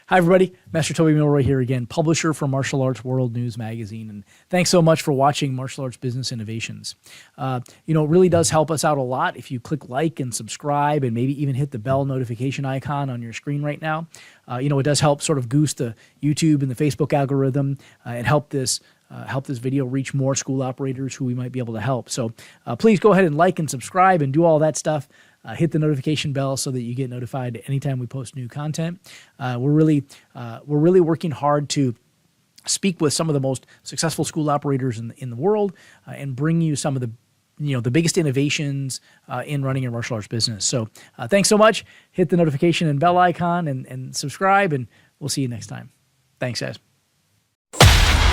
Hi, everybody. Master Toby Milroy here again, publisher for Martial Arts World News Magazine. And thanks so much for watching Martial Arts Business Innovations. It really does help us out a lot if you click like and subscribe and maybe even hit the bell notification icon on your screen right now. It does help sort of goose the YouTube and the Facebook algorithm and help this video reach more school operators who we might be able to help. So please go ahead and like and subscribe and do all that stuff. Hit the notification bell so that you get notified anytime we post new content. We're really working hard to speak with some of the most successful school operators in the world and bring you some of the biggest innovations in running your martial arts business. So thanks so much. Hit the notification and bell icon and subscribe, and we'll see you next time. Thanks, guys.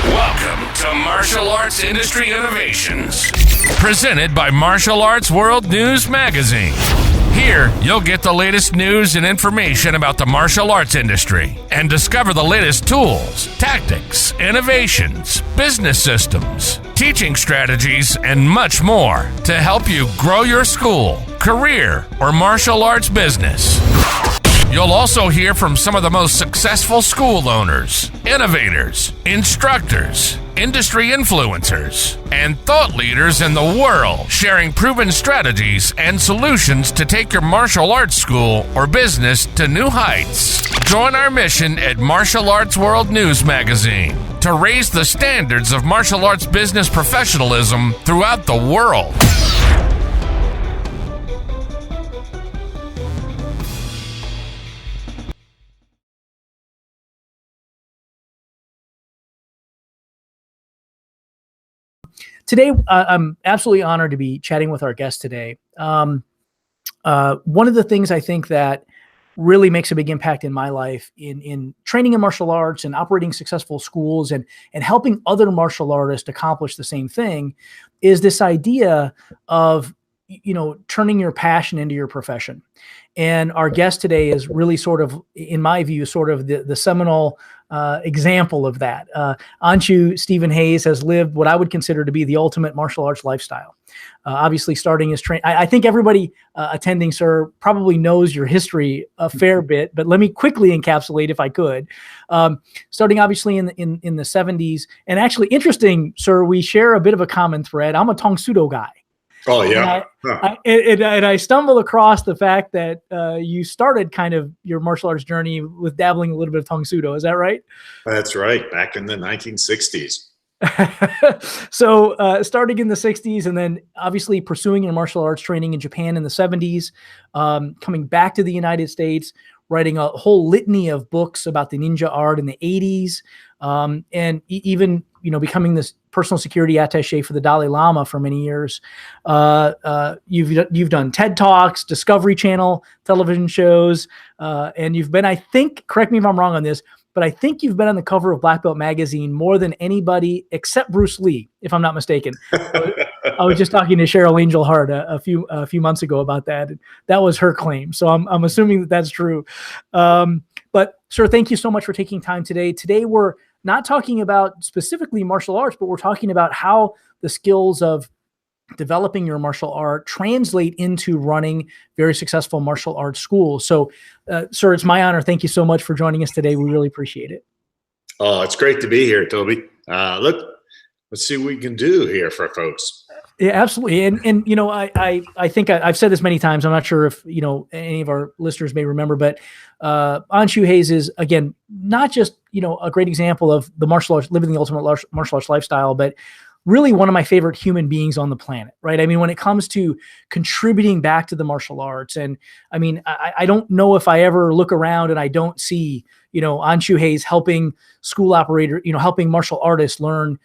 Welcome to Martial Arts Industry Innovations, presented by Martial Arts World News Magazine. Here, you'll get the latest news and information about the martial arts industry and discover the latest tools, tactics, innovations, business systems, teaching strategies, and much more to help you grow your school, career, or martial arts business. You'll also hear from some of the most successful school owners, innovators, instructors, industry influencers, and thought leaders in the world, sharing proven strategies and solutions to take your martial arts school or business to new heights. Join our mission at Martial Arts World News Magazine to raise the standards of martial arts business professionalism throughout the world. Today, I'm absolutely honored to be chatting with our guest today. One of the things I think that really makes a big impact in my life in training in martial arts and operating successful schools and helping other martial artists accomplish the same thing is this idea of, turning your passion into your profession. And our guest today is really sort of, in my view, sort of the seminal example of that. Anshu Stephen Hayes has lived what I would consider to be the ultimate martial arts lifestyle. Obviously, starting his training, I think everybody attending, sir, probably knows your history a fair bit, but let me quickly encapsulate, if I could. Starting obviously in the 70s, and actually interesting, sir, we share a bit of a common thread. I'm a Tang Soo Do guy. Oh, yeah. And I stumbled across the fact that you started kind of your martial arts journey with dabbling a little bit of Tang Soo Do. Is that right? That's right. Back in the 1960s. So starting in the 60s and then obviously pursuing your martial arts training in Japan in the 70s, coming back to the United States, writing a whole litany of books about the ninja art in the 80s, and even becoming this personal security attaché for the Dalai Lama for many years. You've done TED Talks, Discovery Channel television shows, and you've been, I think, correct me if I'm wrong on this, but I think you've been on the cover of Black Belt Magazine more than anybody except Bruce Lee, if I'm not mistaken. I was just talking to Cheryl Angel Hart a few months ago about that. That was her claim, so I'm assuming that that's true. But sir, thank you so much for taking time today. Today we're not talking about specifically martial arts, but we're talking about how the skills of developing your martial art translate into running very successful martial arts schools. So, sir, it's my honor. Thank you so much for joining us today. We really appreciate it. Oh, it's great to be here, Toby. Let's see what we can do here for folks. Yeah, absolutely. And I think I've said this many times. I'm not sure if, any of our listeners may remember, but Anshu Hayes is, again, not just, a great example of the martial arts, living the ultimate martial arts lifestyle, but really one of my favorite human beings on the planet, right? I mean, when it comes to contributing back to the martial arts, and I mean, I don't know if I ever look around and I don't see, Anshu Hayes helping school operator, helping martial artists learn,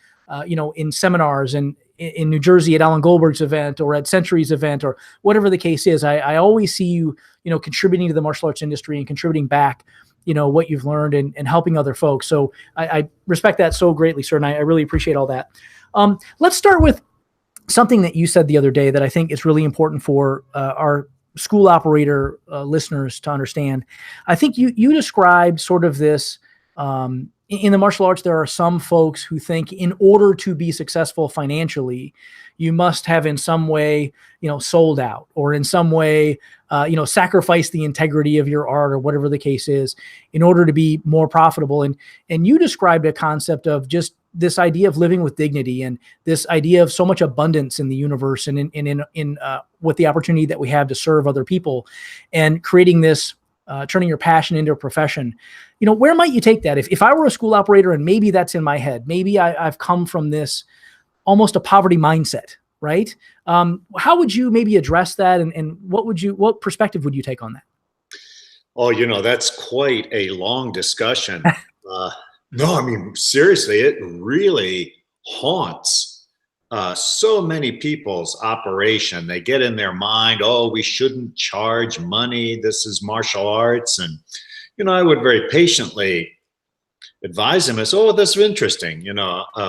in seminars and in New Jersey at Alan Goldberg's event or at Century's event or whatever the case is. I always see you, contributing to the martial arts industry and contributing back, what you've learned and helping other folks. So I respect that so greatly, sir. And I really appreciate all that. Let's start with something that you said the other day that I think is really important for our school operator listeners to understand. I think you described sort of this, in the martial arts, there are some folks who think in order to be successful financially, you must have in some way, sold out, or in some way, sacrificed the integrity of your art, or whatever the case is, in order to be more profitable. And you described a concept of just this idea of living with dignity, and this idea of so much abundance in the universe, and in with the opportunity that we have to serve other people, and creating this, turning your passion into a profession. Where might you take that? If I were a school operator, and maybe that's in my head, maybe I've come from this almost a poverty mindset, right? How would you maybe address that? And what perspective would you take on that? Oh, that's quite a long discussion. No, I mean, seriously, it really haunts so many people's operation. They get in their mind, oh, we shouldn't charge money. This is martial arts. And, I would very patiently advise them as, oh, that's interesting.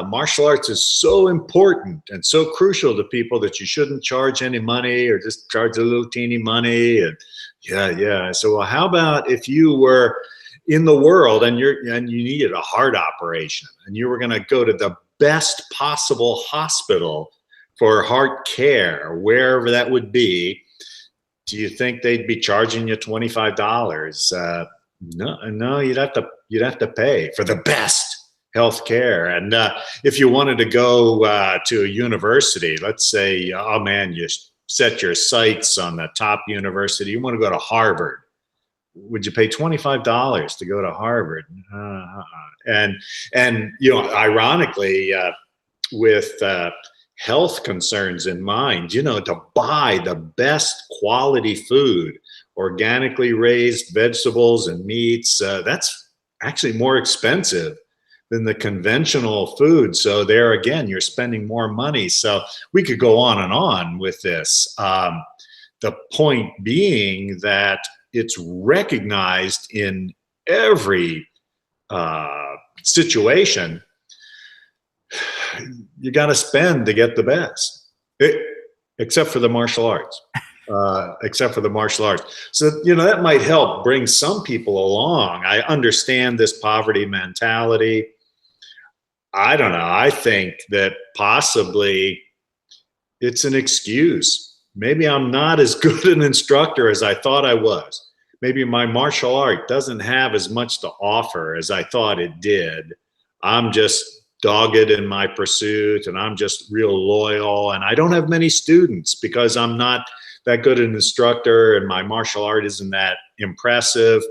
Martial arts is so important and so crucial to people that you shouldn't charge any money, or just charge a little teeny money. And yeah. So, well, how about if you were in the world and you needed a heart operation, and you were going to go to the best possible hospital for heart care, wherever that would be? Do you think they'd be charging you $25? No, you'd have to pay for the best health care. And if you wanted to go to a university, let's say, oh man, you set your sights on the top university, you want to go to Harvard. Would you pay $25 to go to Harvard? And ironically, with health concerns in mind, to buy the best quality food, organically raised vegetables and meats, that's actually more expensive than the conventional food. So there again, you're spending more money. So we could go on with this. The point being that it's recognized in every situation. You got to spend to get the best, except for the martial arts. So, that might help bring some people along. I understand this poverty mentality. I don't know. I think that possibly it's an excuse. Maybe I'm not as good an instructor as I thought I was. Maybe my martial art doesn't have as much to offer as I thought it did. I'm just dogged in my pursuit, and I'm just real loyal, and I don't have many students because I'm not that good an instructor, and my martial art isn't that impressive.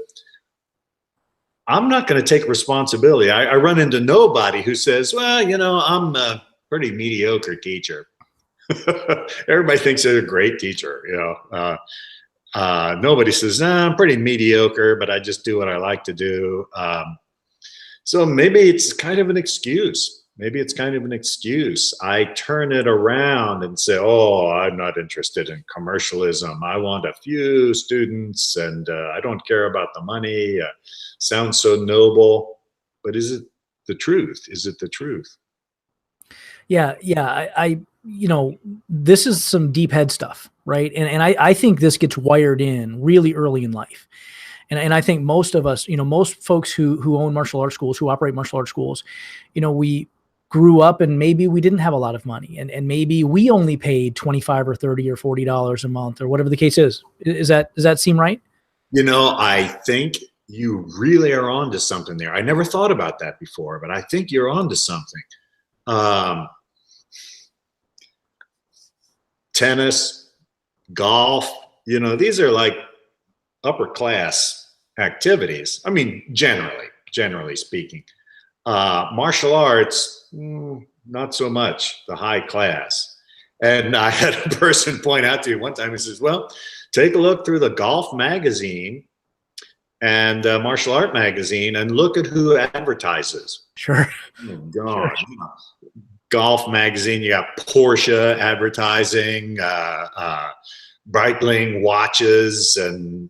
I'm not going to take responsibility. I run into nobody who says, well, I'm a pretty mediocre teacher. Everybody thinks they're a great teacher. Nobody says, nah, I'm pretty mediocre, but I just do what I like to do. So maybe it's kind of an excuse. I turn it around and say, oh, I'm not interested in commercialism. I want a few students, and I don't care about the money. Sounds so noble, but is it the truth? Yeah. I this is some deep head stuff, right? And I think this gets wired in really early in life. And I think most of us, most folks who own martial arts schools, who operate martial arts schools, we grew up and maybe we didn't have a lot of money, and maybe we only paid $25 or $30 or $40 a month, or whatever the case is. Does that seem right? I think you really are onto something there. I never thought about that before, but I think you're onto something. Tennis, golf, these are like upper class activities. I mean, generally speaking. Martial arts, not so much the high class. And I had a person point out to me one time, he says, well, take a look through the golf magazine and martial art magazine and look at who advertises. Sure. Oh, God. Sure. Golf magazine, you got Porsche advertising, Breitling watches, and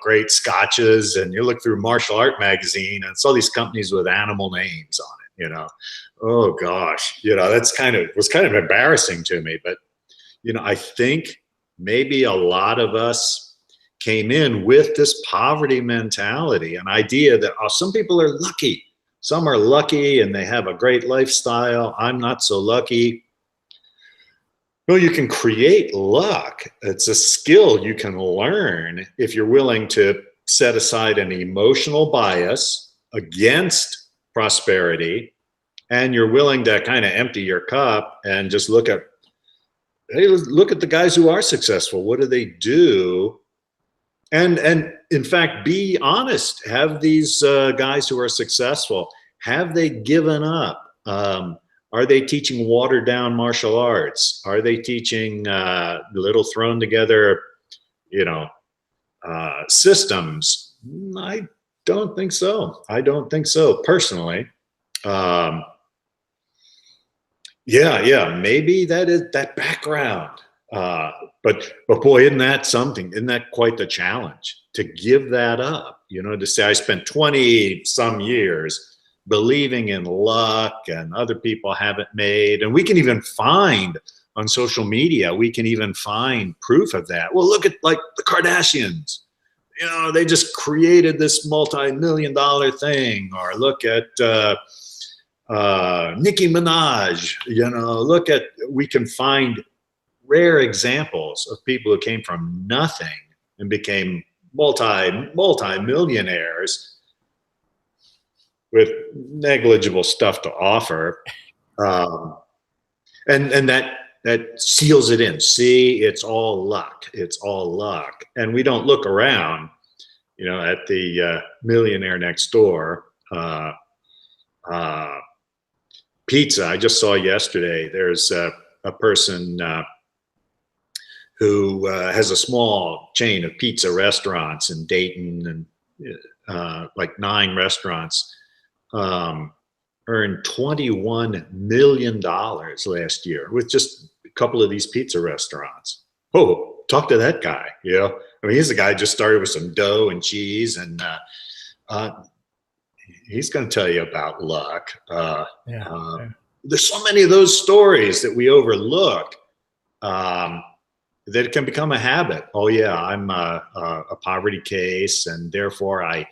great scotches. And you look through martial art magazine, and it's all these companies with animal names on it. Oh gosh, was kind of embarrassing to me. But I think maybe a lot of us came in with this poverty mentality, an idea that some people are lucky. Some are lucky and they have a great lifestyle. I'm not so lucky. Well, you can create luck. It's a skill you can learn if you're willing to set aside an emotional bias against prosperity, and you're willing to kind of empty your cup and just look at, hey, look at the guys who are successful. What do they do? And in fact, be honest. Have these guys who are successful, have they given up? Are they teaching watered down martial arts? Are they teaching little thrown together, systems? I don't think so. I don't think so personally. Maybe that is that background. But boy, isn't that something? Isn't that quite the challenge to give that up? To say I spent 20 some years believing in luck and other people haven't made, and we can even find on social media, we can even find proof of that. Well, look at like the Kardashians. They just created this multi-million-dollar thing. Or look at Nicki Minaj. We can find rare examples of people who came from nothing and became multi-millionaires with negligible stuff to offer. And that seals it in. See, it's all luck. It's all luck. And we don't look around, at the millionaire next door. Pizza. I just saw yesterday, there's a person who has a small chain of pizza restaurants in Dayton, and like 9 restaurants, earned $21 million last year with just a couple of these pizza restaurants. Oh, talk to that guy. He's the guy who just started with some dough and cheese, and he's going to tell you about luck. There's so many of those stories that we overlook, that it can become a habit. Oh yeah, I'm a poverty case, and therefore I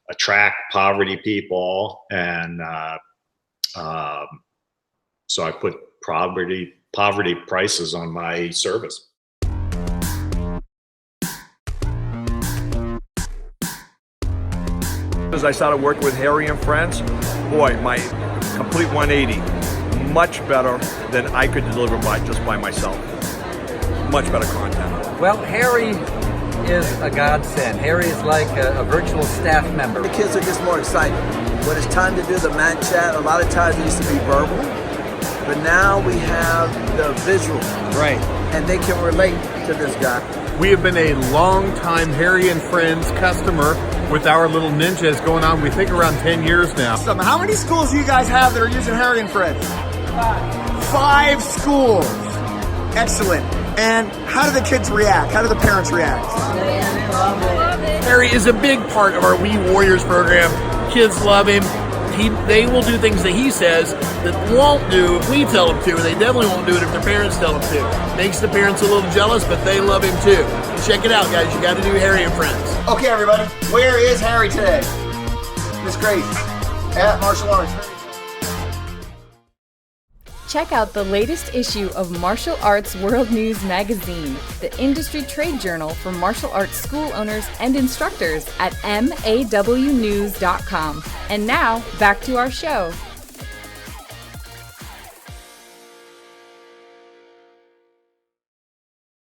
attract poverty people, and so I put poverty prices on my service. As I started working with Harry and Friends, boy, my complete 180, much better than I could deliver just by myself. Much better content. Well, Harry is a godsend. Harry is like a virtual staff member. The kids are just more excited. When it's time to do the mat chat, a lot of times it used to be verbal, but now we have the visual. Right. And they can relate to this guy. We have been a long-time Harry and Friends customer with our little ninjas going on, we think, around 10 years now. How many schools do you guys have that are using Harry and Friends? 5 schools. Excellent. And how do the kids react? How do the parents react? They love it. Harry is a big part of our We Warriors program. Kids love him. They will do things that he says that won't do if we tell them to, and they definitely won't do it if their parents tell them to. Makes the parents a little jealous, but they love him too. Check it out, guys. You got to do Harry and Friends. Okay, everybody. Where is Harry today? Miss Grace at Martial Arts. Check out the latest issue of Martial Arts World News Magazine, the industry trade journal for martial arts school owners and instructors at mawnews.com. And now, back to our show.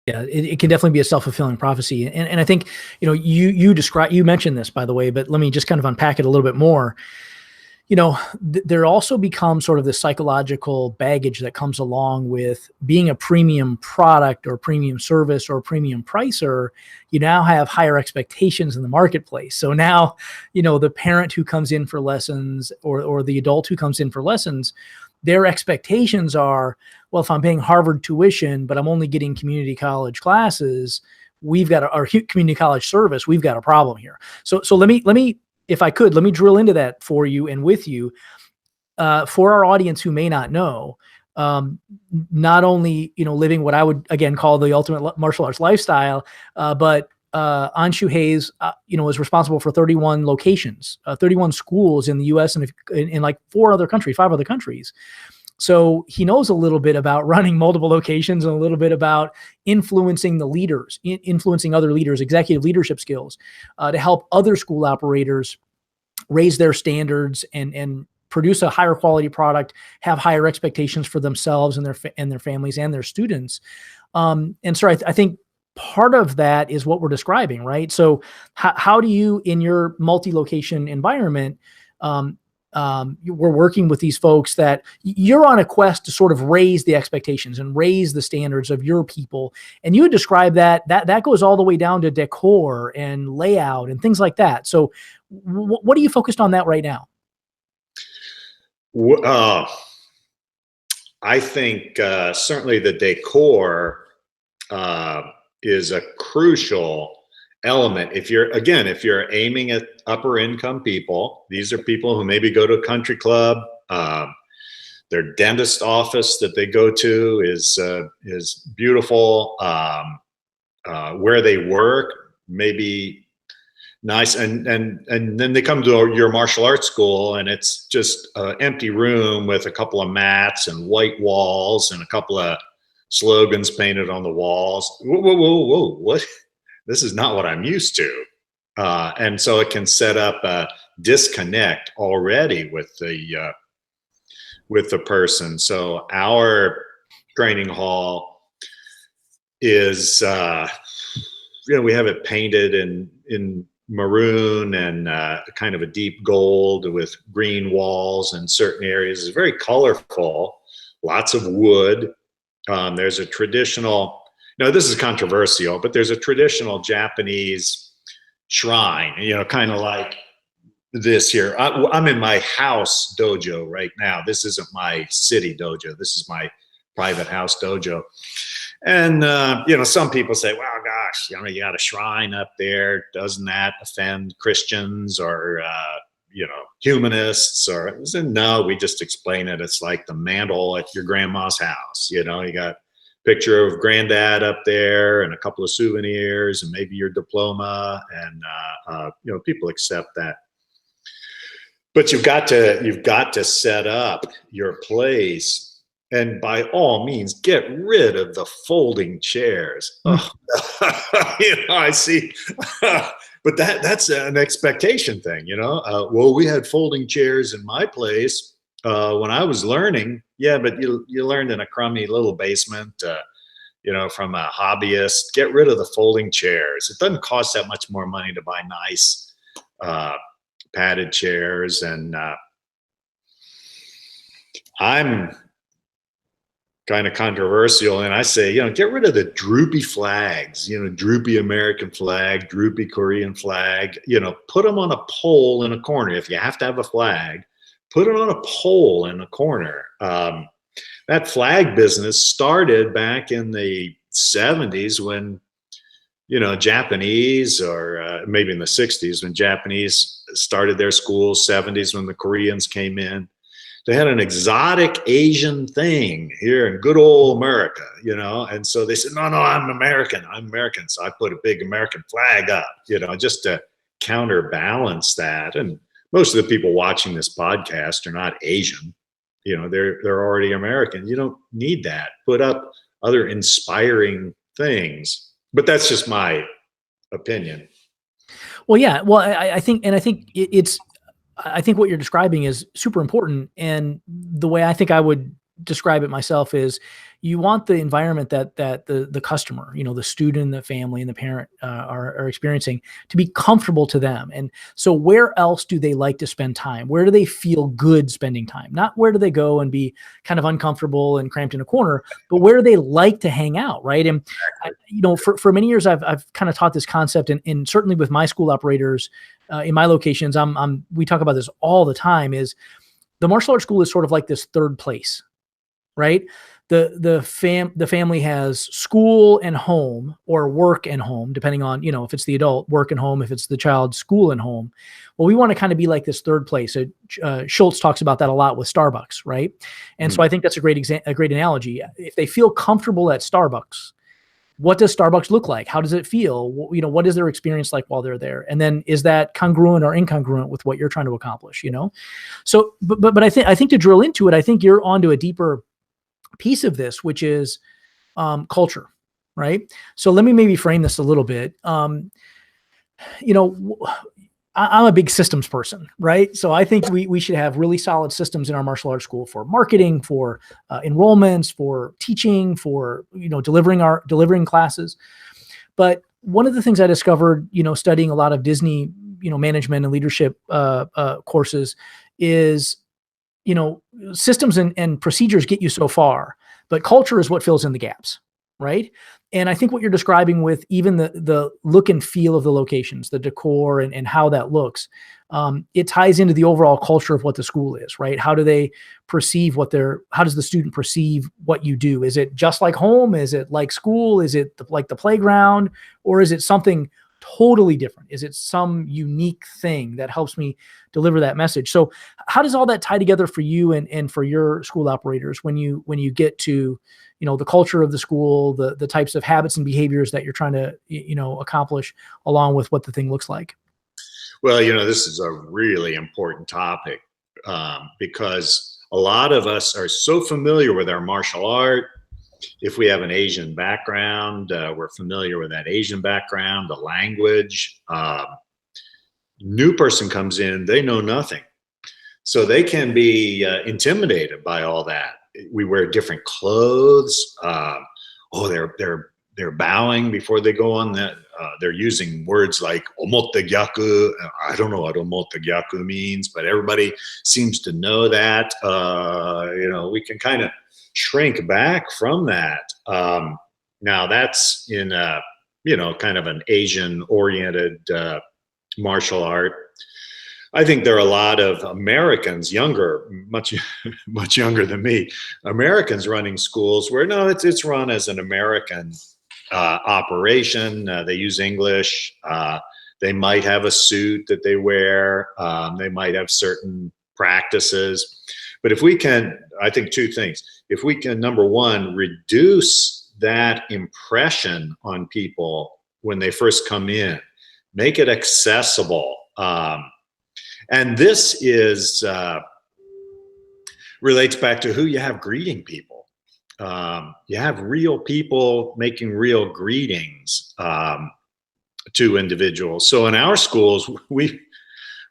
Yeah, it can definitely be a self-fulfilling prophecy. And I think, you mentioned this, by the way, but let me just kind of unpack it a little bit more. There also becomes sort of the psychological baggage that comes along with being a premium product or premium service or premium pricer. You now have higher expectations in the marketplace. So now, the parent who comes in for lessons or the adult who comes in for lessons, their expectations are, well, if I'm paying Harvard tuition, but I'm only getting community college classes, we've got our community college service, we've got a problem here. So let me, if I could, let me drill into that for you and with you, for our audience who may not know, not only, living what I would again call the ultimate martial arts lifestyle, but Anshu Hayes, is responsible for 31 locations, 31 schools in the U.S. and in like 5 other countries. So he knows a little bit about running multiple locations and a little bit about influencing the leaders, influencing other leaders, executive leadership skills, to help other school operators raise their standards and produce a higher quality product, have higher expectations for themselves and their families and their students. And so I think part of that is what we're describing, right? So how do you, in your multi-location environment, we're working with these folks that you're on a quest to sort of raise the expectations and raise the standards of your people. And you would describe that goes all the way down to decor and layout and things like that. So what are you focused on that right now? I think certainly the decor is a crucial element. If you're aiming at upper income people, these are people who maybe go to a country club, their dentist office that they go to is beautiful, where they work maybe nice, and then they come to your martial arts school and it's just an empty room with a couple of mats and white walls and a couple of slogans painted on the walls. Whoa, what? This is not what I'm used to. And so it can set up a disconnect already with the person. So our training hall is, we have it painted in maroon and kind of a deep gold with green walls in certain areas. It's very colorful, lots of wood. There's a traditional, this is controversial, but there's a traditional Japanese shrine, kind of like this here. I'm in my house dojo right now. This isn't my city dojo. This is my private house dojo. And, some people say, well, gosh, you got a shrine up there. Doesn't that offend Christians or, humanists? Or no, we just explain it. It's like the mantle at your grandma's house. You got picture of granddad up there and a couple of souvenirs and maybe your diploma, and people accept that. But you've got to set up your place, and by all means get rid of the folding chairs. I see. But that's an expectation thing, well, we had folding chairs in my place when I was learning. Yeah, but you learned in a crummy little basement, from a hobbyist. Get rid of the folding chairs. It doesn't cost that much more money to buy nice padded chairs. And I'm kind of controversial, and I say, get rid of the droopy flags, droopy American flag, droopy Korean flag, put them on a pole in a corner. If you have to have a flag, put it on a pole in a corner. That flag business started back in the 70s when, Japanese, or maybe in the 60s when Japanese started their schools, 70s when the Koreans came in. They had an exotic Asian thing here in good old America, and so they said, no, I'm American. So I put a big American flag up, just to counterbalance that. And most of the people watching this podcast are not Asian. They're already American. You don't need that. Put up other inspiring things. But that's just my opinion. Well, yeah. Well, I think I think what you're describing is super important. And the way I think I would describe it myself is you want the environment that the customer, the student, the family, and the parent are experiencing to be comfortable to them. And so where else do they like to spend time? Where do they feel good spending time? Not where do they go and be kind of uncomfortable and cramped in a corner, but where do they like to hang out, right? And for many years, I've kind of taught this concept, and certainly with my school operators in my locations, we talk about this all the time. Is the martial arts school is sort of like this third place, right? The family has school and home, or work and home, depending on, if it's the adult, work and home, if it's the child, school and home. Well, we want to kind of be like this third place. Schultz talks about that a lot with Starbucks, right? And so I think that's a great analogy. If they feel comfortable at Starbucks, what does Starbucks look like? How does it feel? What is their experience like while they're there? And then is that congruent or incongruent with what you're trying to accomplish? So, but I think to drill into it, I think you're onto a deeper piece of this, which is culture, right? So let me maybe frame this a little bit. I'm a big systems person, right? So I think we should have really solid systems in our martial arts school for marketing, for enrollments, for teaching, for delivering classes. But one of the things I discovered, studying a lot of Disney, management and leadership courses is, systems and procedures get you so far, but culture is what fills in the gaps, right? And I think what you're describing with even the look and feel of the locations, the decor and how that looks, it ties into the overall culture of what the school is, right? How do they perceive how does the student perceive what you do? Is it just like home? Is it like school? Is it like the playground? Or is it something totally different? Is it some unique thing that helps me deliver that message? So how does all that tie together for you and for your school operators when you get to the culture of the school, the types of habits and behaviors that you're trying to, accomplish along with what the thing looks like? Well, this is a really important topic because a lot of us are so familiar with our martial art. If we have an Asian background, we're familiar with that Asian background, the language. New person comes in, they know nothing. So they can be intimidated by all that. We wear different clothes. They're bowing before they go on that. They're using words like omotte gyaku. I don't know what omotte gyaku means, but everybody seems to know that. We can kind of shrink back from that. Now that's in kind of an Asian-oriented martial art. I think there are a lot of Americans, much younger than me, Americans running schools where no, it's run as an American operation. They use English. They might have a suit that they wear. They might have certain practices. But if we can, I think two things. If we can, number one, reduce that impression on people when they first come in, make it accessible. And this relates back to who you have greeting people. You have real people making real greetings to individuals. So in our schools, we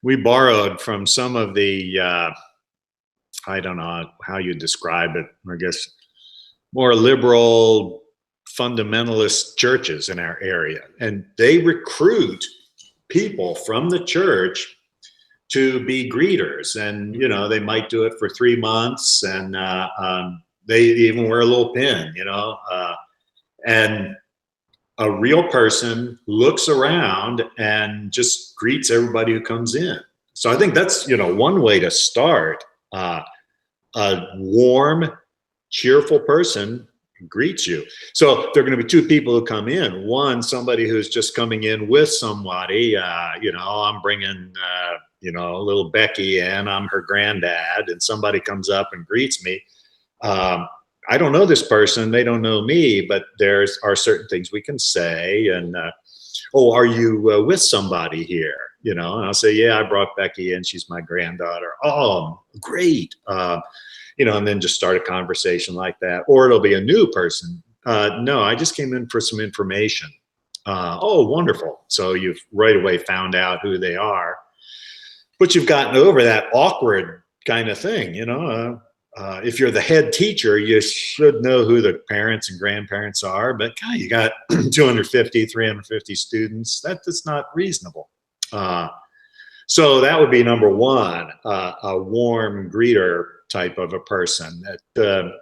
borrowed from some of the, I don't know how you describe it, I guess, more liberal fundamentalist churches in our area. And they recruit people from the church to be greeters, and they might do it for 3 months, and they even wear a little pin, and a real person looks around and just greets everybody who comes in. So I think that's one way to start. A warm, cheerful person greets you. So there are going to be two people who come in. One, somebody who's just coming in with somebody. I'm bringing little Becky in, I'm her granddad, and somebody comes up and greets me. I don't know this person, they don't know me, but there are certain things we can say. And are you with somebody here? And I'll say, yeah, I brought Becky in, she's my granddaughter. Oh, great. And then just start a conversation like that. Or it'll be a new person. No, I just came in for some information. Oh, wonderful. So you've right away found out who they are. But you've gotten over that awkward kind of thing, if you're the head teacher, you should know who the parents and grandparents are, but God, you got 250, 350 students. That's not reasonable. So that would be number one, a warm greeter type of a person that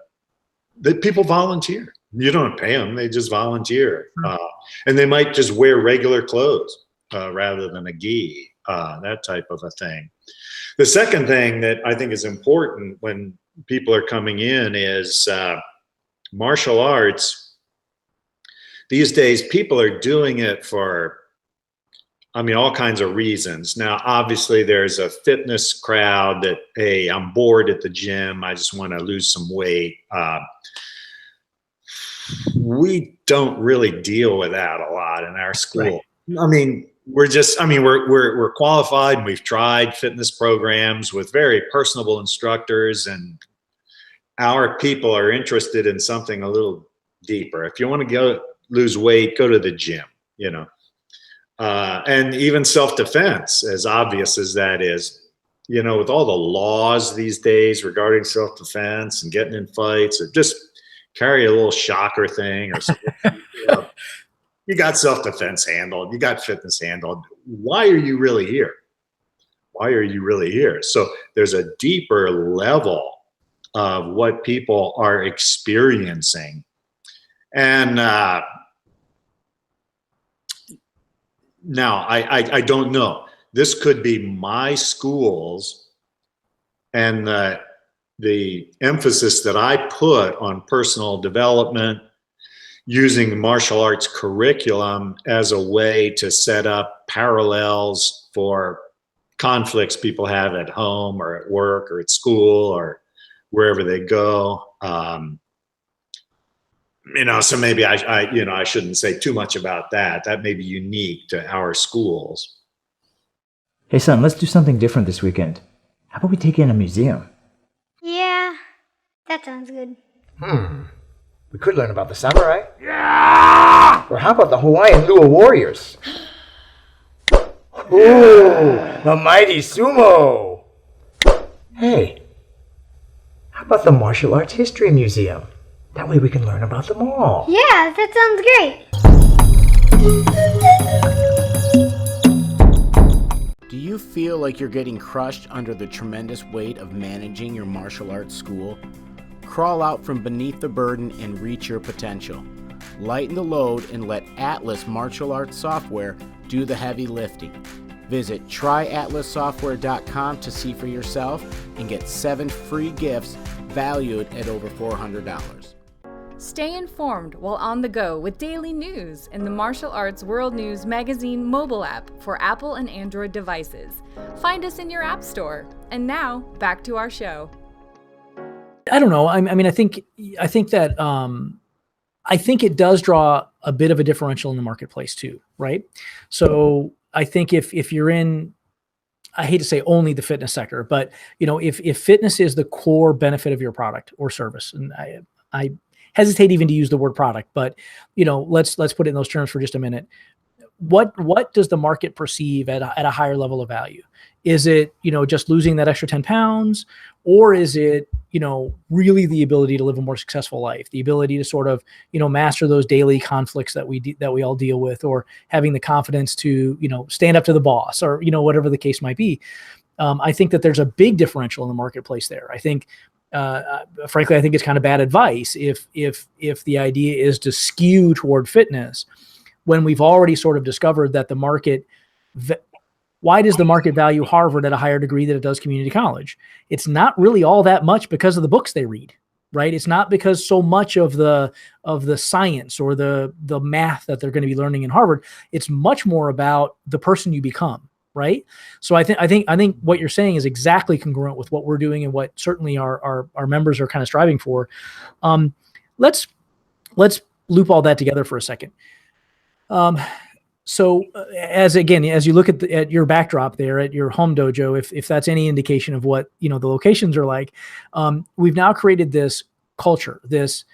people volunteer. You don't pay them, they just volunteer. And they might just wear regular clothes rather than a gi. That type of a thing. The second thing that I think is important when people are coming in is martial arts. These days, people are doing it for, all kinds of reasons. Now, obviously, there's a fitness crowd that, hey, I'm bored at the gym. I just want to lose some weight. we don't really deal with that a lot in our school. Right. I mean, we're qualified, and we've tried fitness programs with very personable instructors, and our people are interested in something a little deeper. If you want to go lose weight, go to the gym, you know. And even self-defense, as obvious as that is, you know, with all the laws these days regarding self-defense and getting in fights, or just carry a little shocker thing or something. You know, you got self-defense handled, you got fitness handled. Why are you really here? Why are you really here? So there's a deeper level of what people are experiencing. And now I don't know. This could be my schools and the emphasis that I put on personal development, using the martial arts curriculum as a way to set up parallels for conflicts people have at home or at work or at school or wherever they go. You know, so maybe I shouldn't say too much about that. That may be unique to our schools. Hey son, let's do something different this weekend. How about we take in a museum? Yeah, that sounds good. We could learn about the samurai. Yeah! Or how about the Hawaiian Lua warriors? Ooh, the mighty sumo! Hey, how about the Martial Arts History Museum? That way we can learn about them all. Yeah, that sounds great. Do you feel like you're getting crushed under the tremendous weight of managing your martial arts school? Crawl out from beneath the burden and reach your potential. Lighten the load and let Atlas Martial Arts Software do the heavy lifting. Visit tryatlassoftware.com to see for yourself and get 7 free gifts valued at over $400. Stay informed while on the go with daily news in the Martial Arts World News Magazine mobile app for Apple and Android devices. Find us in your app store. And now, back to our show. I don't know. I mean, I think that I think it does draw a bit of a differential in the marketplace too, right? So I think if you're in, I hate to say only the fitness sector, but you know, if fitness is the core benefit of your product or service, and I hesitate even to use the word product, but you know, let's put it in those terms for just a minute. What does the market perceive at a higher level of value? Is it, you know, just losing that extra 10 pounds, or is it, you know, really the ability to live a more successful life, the ability to sort of, you know, master those daily conflicts that we all deal with, or having the confidence to, you know, stand up to the boss, or, you know, whatever the case might be. I think that there's a big differential in the marketplace there. I think, frankly, I think it's kind of bad advice if the idea is to skew toward fitness, when we've already sort of discovered that the market, why does the market value Harvard at a higher degree than it does community college? It's not really all that much because of the books they read, right? It's not because so much of the science or the math that they're going to be learning in Harvard. It's much more about the person you become, right? So I think what you're saying is exactly congruent with what we're doing and what certainly our members are kind of striving for. Let's loop all that together for a second. So as you look at your backdrop there at your home dojo, if that's any indication of what, you know, the locations are like, we've now created this culture, this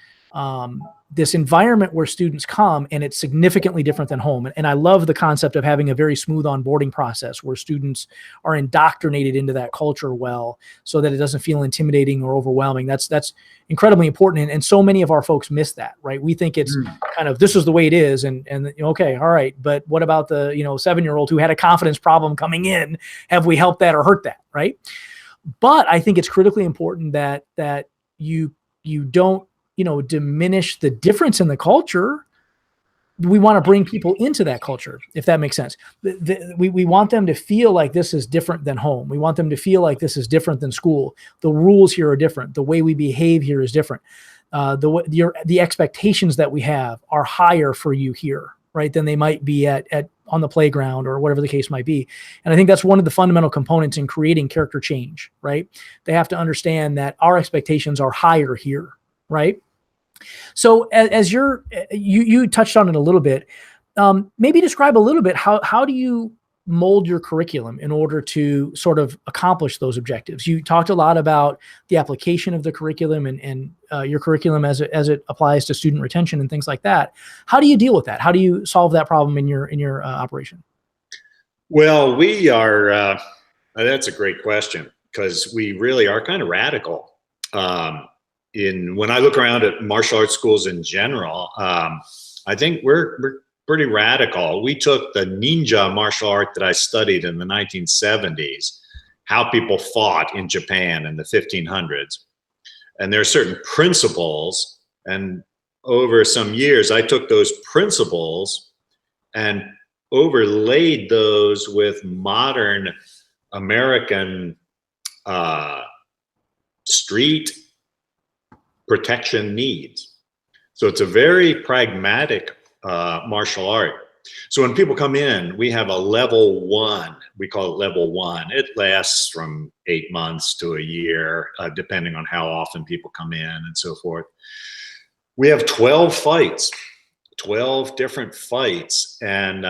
environment where students come, and it's significantly different than home. And I love the concept of having a very smooth onboarding process where students are indoctrinated into that culture well, so that it doesn't feel intimidating or overwhelming. That's incredibly important. And so many of our folks miss that, right? We think it's kind of, this is the way it is. And okay, all right. But what about the, you know, 7-year-old who had a confidence problem coming in? Have we helped that or hurt that? Right. But I think it's critically important that you don't, you know, diminish the difference in the culture. We want to bring people into that culture, if that makes sense. We want them to feel like this is different than home. We want them to feel like this is different than school. The rules here are different. The way we behave here is different. The expectations that we have are higher for you here, right, than they might be at on the playground or whatever the case might be. And I think that's one of the fundamental components in creating character change, right? They have to understand that our expectations are higher here, right? So as you touched on it a little bit, maybe describe a little bit how do you mold your curriculum in order to sort of accomplish those objectives? You talked a lot about the application of the curriculum and your curriculum as it applies to student retention and things like that. How do you deal with that? How do you solve that problem in your operation? Well, we are, that's a great question, because we really are kind of radical. When I look around at martial arts schools in general, I think we're pretty radical. We took the ninja martial art that I studied in the 1970s, how people fought in Japan in the 1500s. And there are certain principles, and over some years, I took those principles and overlaid those with modern American street protection needs. So it's a very pragmatic martial art. So when people come in, we have a level 1. We call it level 1. It lasts from 8 months to a year, depending on how often people come in and so forth. We have 12 fights, 12 different fights, and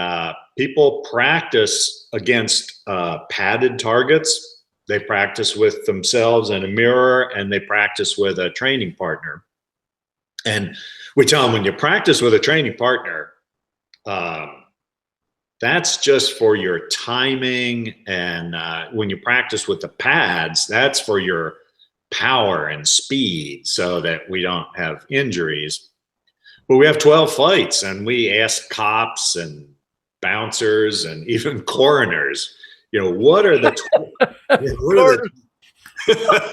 people practice against padded targets. They practice with themselves in a mirror, and they practice with a training partner. And we tell them, when you practice with a training partner, that's just for your timing. And when you practice with the pads, that's for your power and speed, so that we don't have injuries. But we have 12 fights, and we ask cops and bouncers and even coroners, what are the Oh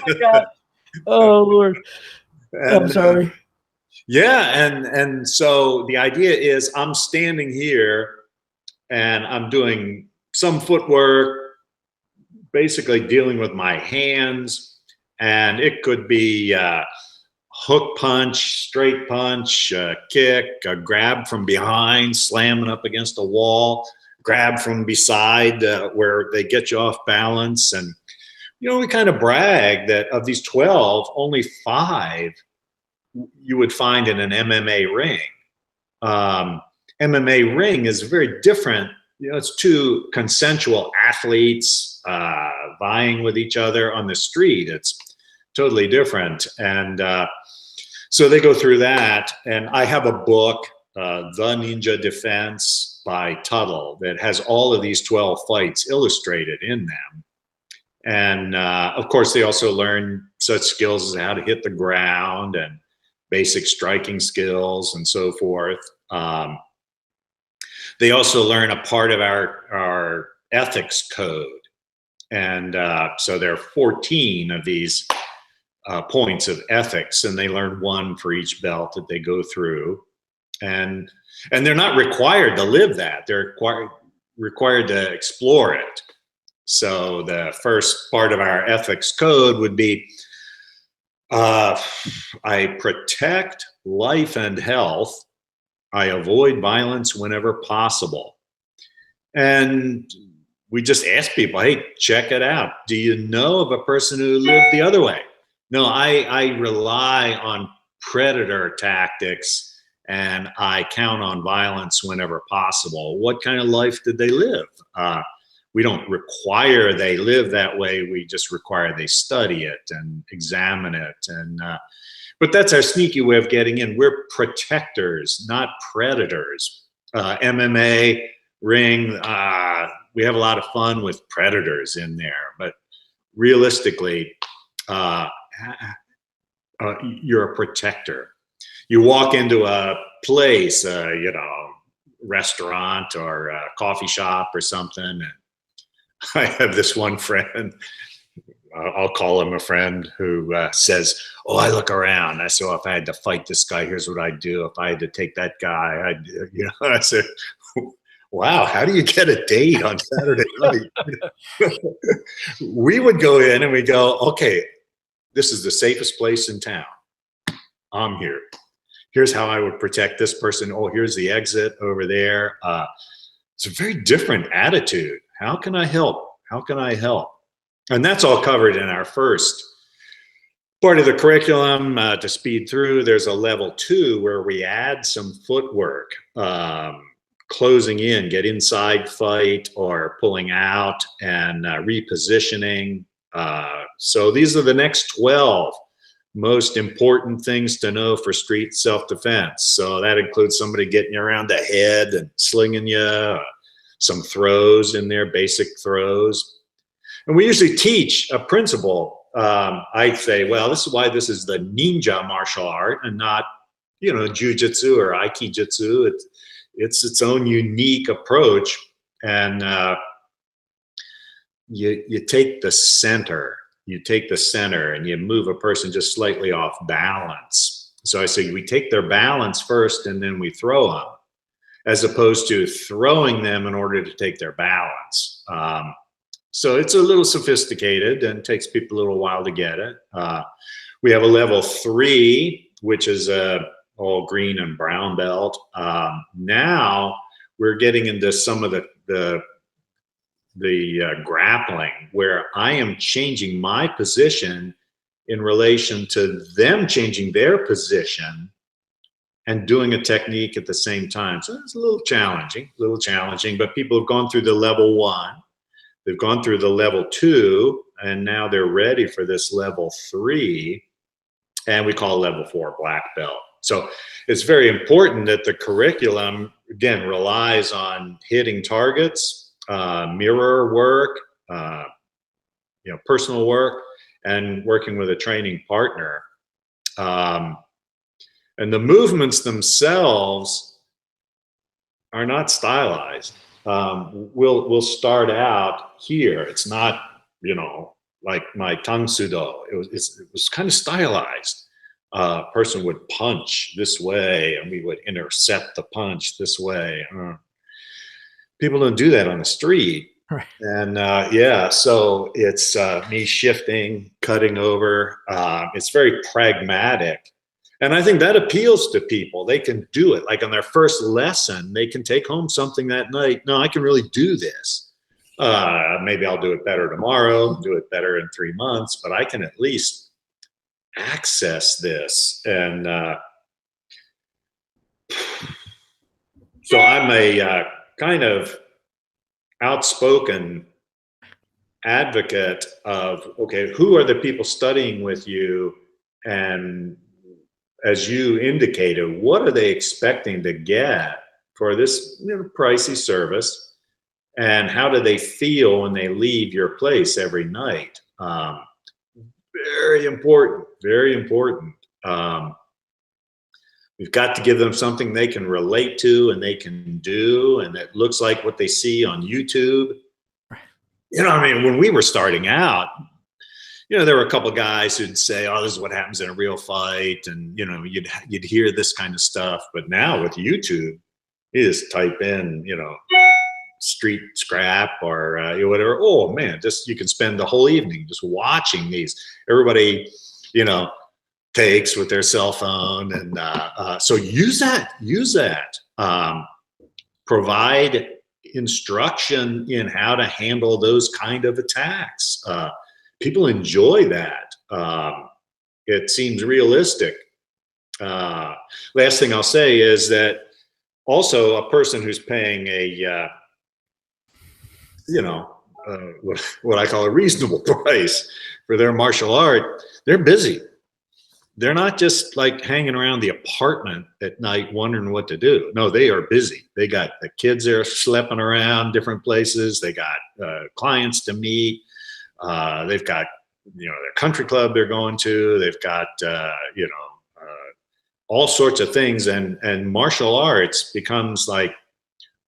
my God. Oh Lord. I'm sorry. Yeah, and so the idea is, I'm standing here and I'm doing some footwork, basically dealing with my hands, and it could be hook punch, straight punch, kick, a grab from behind, slamming up against a wall, grab from beside where they get you off balance. And we kind of brag that of these 12, only 5 you would find in an MMA ring. MMA ring is very different. It's 2 consensual athletes vying with each other on the street. It's totally different. And so they go through that. And I have a book, The Ninja Defense by Tuttle, that has all of these 12 fights illustrated in them. And of course, they also learn such skills as how to hit the ground and basic striking skills and so forth. They also learn a part of our ethics code. And so there are 14 of these points of ethics, and they learn 1 for each belt that they go through. And they're not required to live that. They're required to explore it. So the first part of our ethics code would be, I protect life and health. I avoid violence whenever possible. And we just ask people, hey, check it out. Do you know of a person who lived the other way? No, I rely on predator tactics, and I count on violence whenever possible. What kind of life did they live? We don't require they live that way. We just require they study it and examine it. And but that's our sneaky way of getting in. We're protectors, not predators. MMA, ring, we have a lot of fun with predators in there. But realistically, you're a protector. You walk into a place, restaurant or a coffee shop or something, and I have this one friend, I'll call him a friend, who says, oh, I look around. I say, well, if I had to fight this guy, here's what I'd do. If I had to take that guy, I said, wow, how do you get a date on Saturday night? We would go in and we go, okay, this is the safest place in town. I'm here. Here's how I would protect this person. Oh, here's the exit over there. It's a very different attitude. How can I help? How can I help? And that's all covered in our first Part of the curriculum to speed through, there's a level 2 where we add some footwork, closing in, get inside fight or pulling out, and repositioning. So these are the next 12 most important things to know for street self-defense. So that includes somebody getting you around the head and slinging you, some throws in there, basic throws. And we usually teach a principle. I'd say, well, this is why this is the ninja martial art and not, jujitsu or aikijitsu. It's its own unique approach. And you take the center. You take the center and you move a person just slightly off balance. So I say we take their balance first and then we throw them, as opposed to throwing them in order to take their balance. So it's a little sophisticated and takes people a little while to get it. We have a level 3, which is all green and brown belt. Now we're getting into some of the grappling, where I am changing my position in relation to them changing their position and doing a technique at the same time. So it's a little challenging, but people have gone through the level 1, they've gone through the level 2, and now they're ready for this level 3, and we call level 4 black belt. So it's very important that the curriculum, again, relies on hitting targets, mirror work, personal work, and working with a training partner. And the movements themselves are not stylized. We'll start out here. It's not, like my Tang Sudo. It was kind of stylized. A person would punch this way, and we would intercept the punch this way. People don't do that on the street. Right. And so it's me shifting, cutting over. It's very pragmatic. And I think that appeals to people. They can do it. Like on their first lesson, they can take home something that night. No, I can really do this. Maybe I'll do it better tomorrow, do it better in 3 months, but I can at least access this. And so I'm a kind of outspoken advocate of, okay, who are the people studying with you? And as you indicated, what are they expecting to get for this pricey service? And how do they feel when they leave your place every night? Very important, very important. We've got to give them something they can relate to and they can do, and that looks like what they see on YouTube. When we were starting out, there were a couple of guys who'd say, "Oh, this is what happens in a real fight," and you'd hear this kind of stuff. But now with YouTube, you just type in, street scrap or whatever. Oh man, you can spend the whole evening just watching these. Everybody, takes with their cell phone, and so use that. Provide instruction in how to handle those kind of attacks. People enjoy that. It seems realistic. Last thing I'll say is that also a person who's paying a what I call a reasonable price for their martial art, they're busy. They're not just like hanging around the apartment at night wondering what to do. No, they are busy. They got the kids there schlepping around different places. They got clients to meet. They've got, their country club they're going to. They've got, all sorts of things. And martial arts becomes like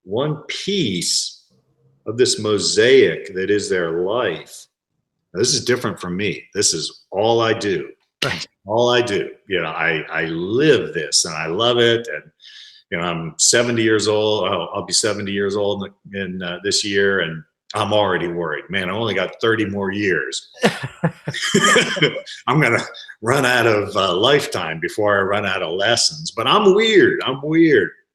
one piece of this mosaic that is their life. Now, this is different from me. This is all I do. All I do. I live this and I love it. And, I'm 70 years old. I'll be 70 years old in this year. And I'm already worried, man, I only got 30 more years. I'm going to run out of lifetime before I run out of lessons, but I'm weird.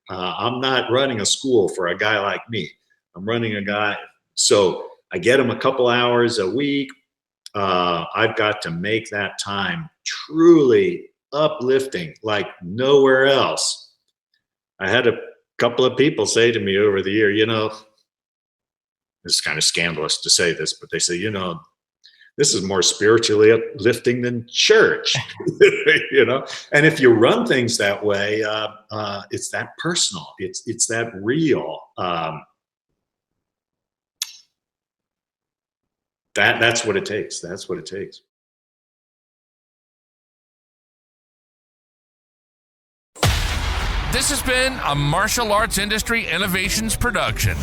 I'm not running a school for a guy like me. I'm running a guy. So I get him a couple hours a week. I've got to make that time truly uplifting like nowhere else. I had a couple of people say to me over the year, this is kind of scandalous to say this, but they say, this is more spiritually uplifting than church, and if you run things that way, it's that personal, it's that real. That's what it takes. That's what it takes. This has been a Martial Arts Industry Innovations production,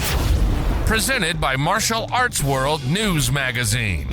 presented by Martial Arts World News Magazine.